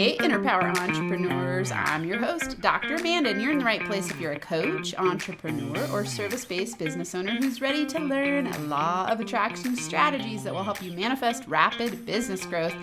Hey, Inner Power Entrepreneurs. I'm your host, Dr. Amanda, and you're in the right place if you're a coach, entrepreneur, or service-based business owner who's ready to learn law of attraction strategies that will help you manifest rapid business growth.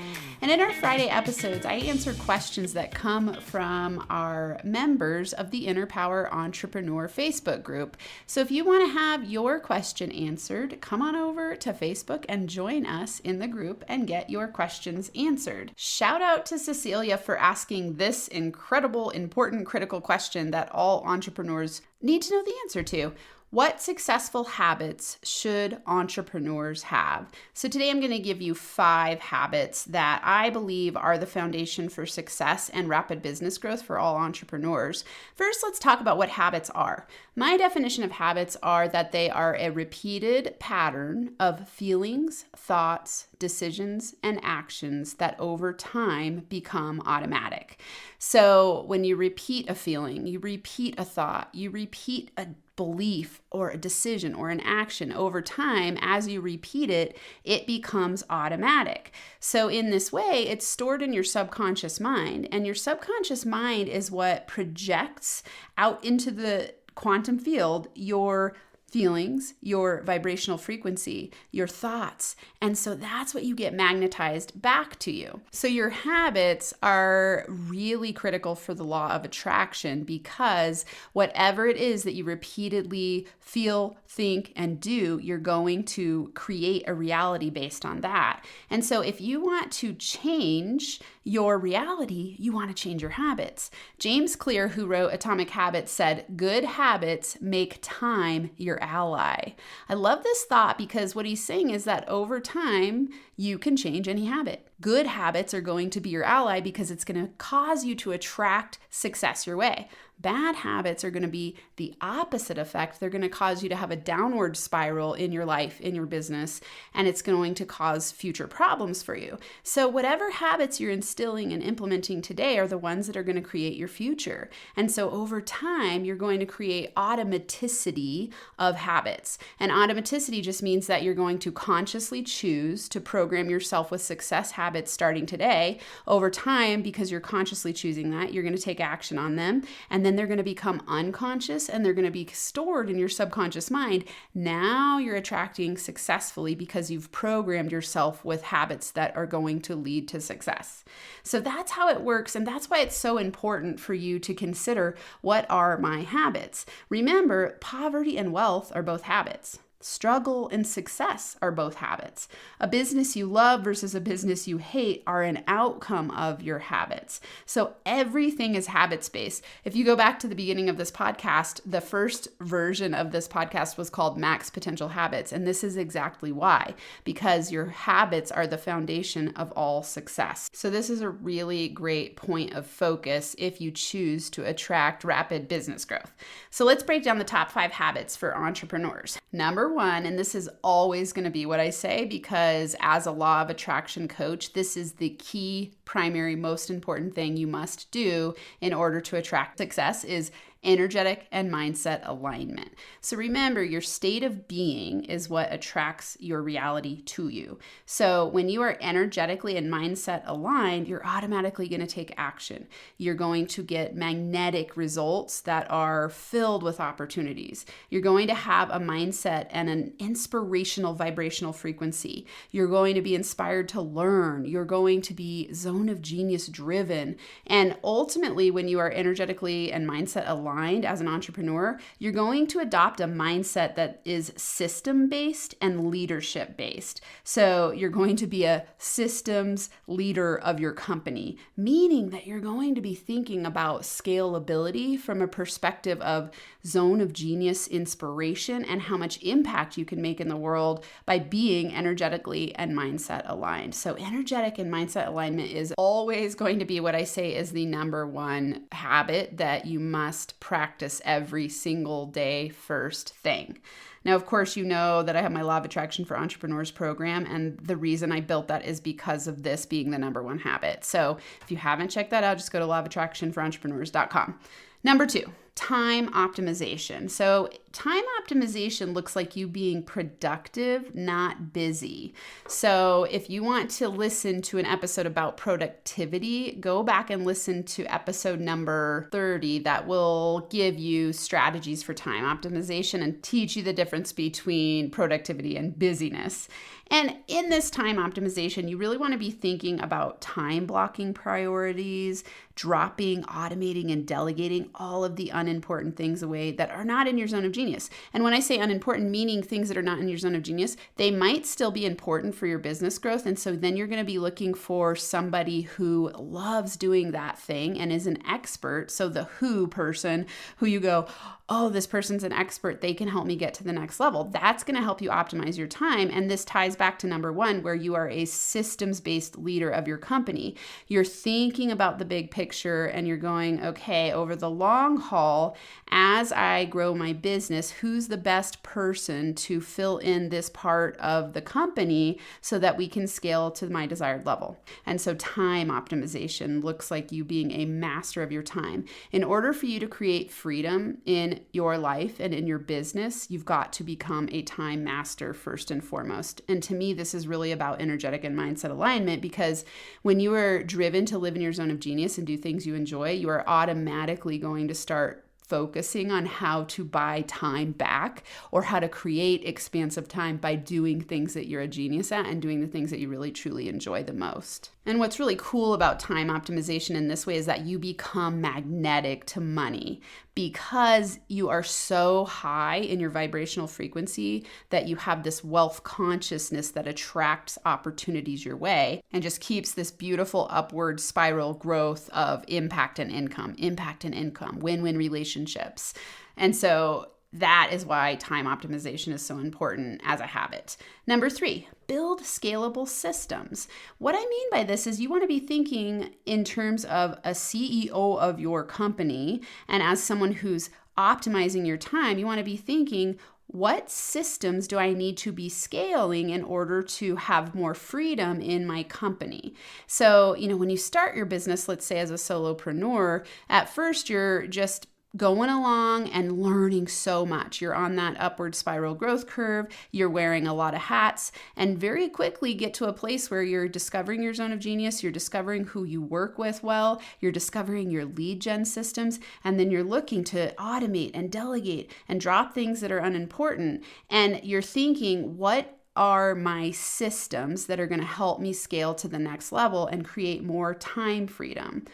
And in our Friday episodes, I answer questions that come from our members of the Inner Power Entrepreneur Facebook group. So if you want to have your question answered, come on over to Facebook and join us in the group and get your questions answered. Shout out to Cecilia for asking this incredible, important, critical question that all entrepreneurs need to know the answer to. What successful habits should entrepreneurs have? So today I'm going to give you 5 habits that I believe are the foundation for success and rapid business growth for all entrepreneurs. First, let's talk about what habits are. My definition of habits are that they are a repeated pattern of feelings, thoughts, decisions, and actions that over time become automatic. So when you repeat a feeling, you repeat a thought, you repeat a belief or a decision or an action over time, as you repeat it, it becomes automatic. So in this way, it's stored in your subconscious mind, and your subconscious mind is what projects out into the quantum field your feelings, your vibrational frequency, your thoughts. And so that's what you get magnetized back to you. So your habits are really critical for the law of attraction, because whatever it is that you repeatedly feel, think, and do, you're going to create a reality based on that. And so if you want to change your reality, you want to change your habits. James Clear, who wrote Atomic Habits, said, "Good habits make time your ally." I love this thought because what he's saying is that over time, you can change any habit. Good habits are going to be your ally because it's going to cause you to attract success your way. Bad habits are going to be the opposite effect. They're going to cause you to have a downward spiral in your life, in your business, and it's going to cause future problems for you. So whatever habits you're instilling and implementing today are the ones that are going to create your future. And so over time, you're going to create automaticity of habits. And automaticity just means that you're going to consciously choose to program yourself with success habits starting today. Over time, because you're consciously choosing that, you're going to take action on them, and then they're going to become unconscious and they're going to be stored in your subconscious mind. Now you're attracting successfully because you've programmed yourself with habits that are going to lead to success. So that's how it works, and that's why it's so important for you to consider, what are my habits? Remember, poverty and wealth are both habits. Struggle and success are both habits. A business you love versus a business you hate are an outcome of your habits. So everything is habits-based. If you go back to the beginning of this podcast, the first version of this podcast was called Max Potential Habits. And this is exactly why, because your habits are the foundation of all success. So this is a really great point of focus if you choose to attract rapid business growth. So let's break down the top 5 habits for entrepreneurs. Number 1, and this is always going to be what I say, because as a law of attraction coach, this is the key, primary, most important thing you must do in order to attract success, is energetic and mindset alignment. So remember, your state of being is what attracts your reality to you. So when you are energetically and mindset aligned, you're automatically going to take action. You're going to get magnetic results that are filled with opportunities. You're going to have a mindset and an inspirational vibrational frequency. You're going to be inspired to learn. You're going to be zone of genius driven. And ultimately, when you are energetically and mindset aligned as an entrepreneur, you're going to adopt a mindset that is system-based and leadership-based. So you're going to be a systems leader of your company, meaning that you're going to be thinking about scalability from a perspective of zone of genius inspiration and how much impact you can make in the world by being energetically and mindset aligned. So energetic and mindset alignment is always going to be what I say is the number 1 habit that you must practice every single day first thing. Now, of course, you know that I have my Law of Attraction for Entrepreneurs program, and the reason I built that is because of this being the number 1 habit. So if you haven't checked that out, just go to lawofattractionforentrepreneurs.com. Number 2, time optimization. So time optimization looks like you being productive, not busy. So if you want to listen to an episode about productivity, go back and listen to episode number 30 that will give you strategies for time optimization and teach you the difference between productivity and busyness. And in this time optimization, you really want to be thinking about time blocking priorities, dropping, automating, and delegating all of the unimportant things away that are not in your zone of genius. And when I say unimportant, meaning things that are not in your zone of genius, they might still be important for your business growth. And so then you're going to be looking for somebody who loves doing that thing and is an expert. So the who person who you go, oh, this person's an expert, they can help me get to the next level. That's going to help you optimize your time. And this ties back to number one, where you are a systems-based leader of your company. You're thinking about the big picture and you're going, okay, over the long haul, as I grow my business, who's the best person to fill in this part of the company so that we can scale to my desired level? And so time optimization looks like you being a master of your time. In order for you to create freedom in your life and in your business, you've got to become a time master first and foremost. And to me, this is really about energetic and mindset alignment, because when you are driven to live in your zone of genius and do things you enjoy, you are automatically going to start focusing on how to buy time back or how to create expansive time by doing things that you're a genius at and doing the things that you really truly enjoy the most. And what's really cool about time optimization in this way is that you become magnetic to money because you are so high in your vibrational frequency that you have this wealth consciousness that attracts opportunities your way and just keeps this beautiful upward spiral growth of impact and income, win-win relationships. And so that is why time optimization is so important as a habit. Number 3, build scalable systems. What I mean by this is you want to be thinking in terms of a CEO of your company, and as someone who's optimizing your time, you want to be thinking, what systems do I need to be scaling in order to have more freedom in my company? So, when you start your business, let's say as a solopreneur, at first you're just going along and learning so much. You're on that upward spiral growth curve. You're wearing a lot of hats and very quickly get to a place where you're discovering your zone of genius. You're discovering who you work with well. You're discovering your lead gen systems. And then you're looking to automate and delegate and drop things that are unimportant. And you're thinking, what are my systems that are going to help me scale to the next level and create more time freedom?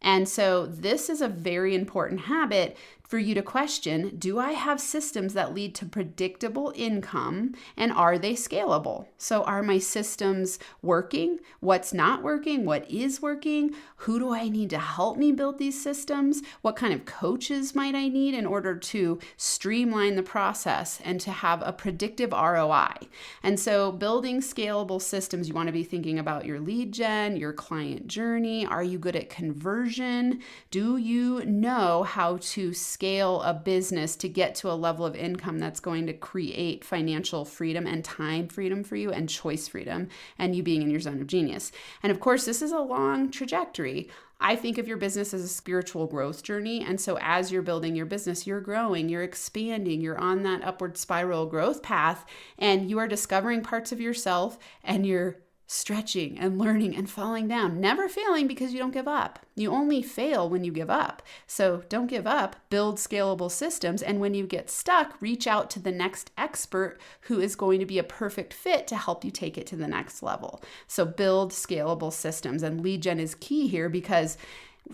And so this is a very important habit for you to question, do I have systems that lead to predictable income, and are they scalable? So are my systems working? What's not working? What is working? Who do I need to help me build these systems? What kind of coaches might I need in order to streamline the process and to have a predictive ROI? And so building scalable systems, you want to be thinking about your lead gen, your client journey. Are you good at conversion? Do you know how to scale a business to get to a level of income that's going to create financial freedom and time freedom for you and choice freedom and you being in your zone of genius? And of course, this is a long trajectory. I think of your business as a spiritual growth journey. And so as you're building your business, you're growing, you're expanding, you're on that upward spiral growth path, and you are discovering parts of yourself, and you're stretching and learning and falling down, never failing because you don't give up. You only fail when you give up. So don't give up, build scalable systems. And when you get stuck, reach out to the next expert who is going to be a perfect fit to help you take it to the next level. So build scalable systems, and lead gen is key here because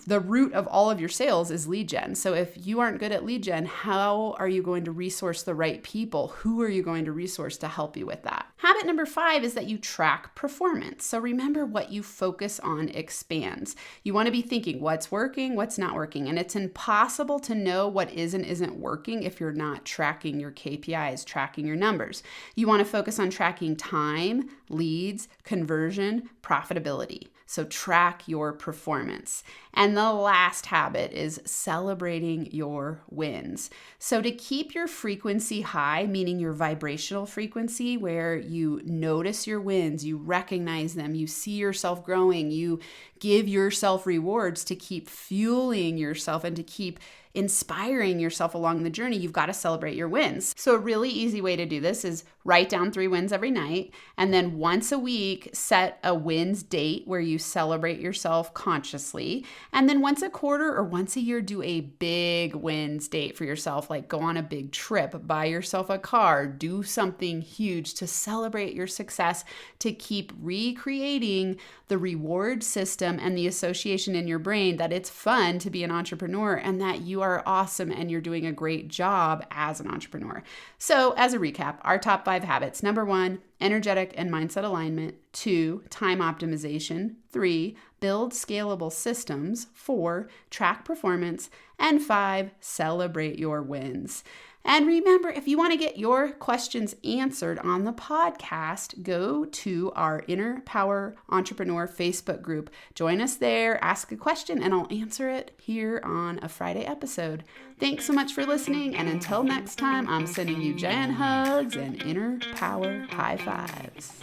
the root of all of your sales is lead gen. So if you aren't good at lead gen, how are you going to resource the right people? Who are you going to resource to help you with that? Habit number 5 is that you track performance. So remember, what you focus on expands. You want to be thinking what's working, what's not working. And it's impossible to know what is and isn't working if you're not tracking your KPIs, tracking your numbers. You want to focus on tracking time, leads, conversion, profitability. So track your performance. And the last habit is celebrating your wins. So to keep your frequency high, meaning your vibrational frequency, where you notice your wins, you recognize them, you see yourself growing, you give yourself rewards to keep fueling yourself and to keep inspiring yourself along the journey, you've got to celebrate your wins. So a really easy way to do this is write down 3 wins every night, and then once a week, set a wins date where you celebrate yourself consciously. And then once a quarter or once a year, do a big wins date for yourself, like go on a big trip, buy yourself a car, do something huge to celebrate your success, to keep recreating the reward system and the association in your brain that it's fun to be an entrepreneur and that you are awesome and you're doing a great job as an entrepreneur. So as a recap, our top 5 habits: number 1, energetic and mindset alignment; 2, time optimization; 3, build scalable systems; 4, track performance; and 5, celebrate your wins. And remember, if you want to get your questions answered on the podcast, go to our Inner Power Entrepreneur Facebook group. Join us there, ask a question, and I'll answer it here on a Friday episode. Thanks so much for listening, and until next time, I'm sending you giant hugs and inner power high fives.